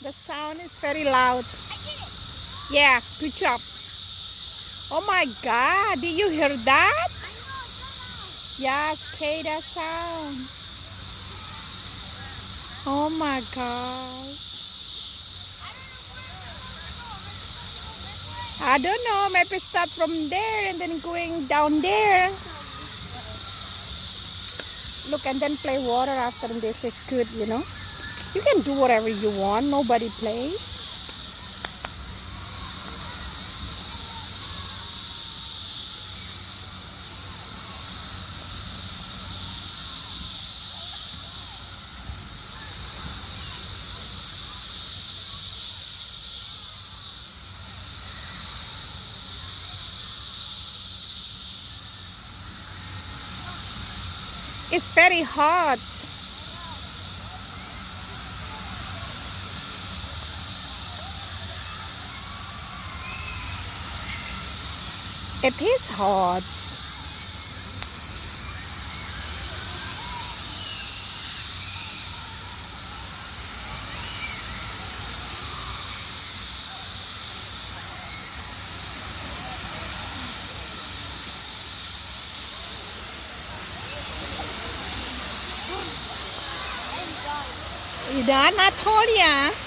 The sound is very loud. Yeah, good job. Oh my God, did you hear that? Yeah, cicada sound. Oh my God. I don't know, maybe start from there and then going down there. Look, and then play water after this is good, you know. You can do whatever you want, nobody plays. It's very hot. It is hot. You done? I told ya.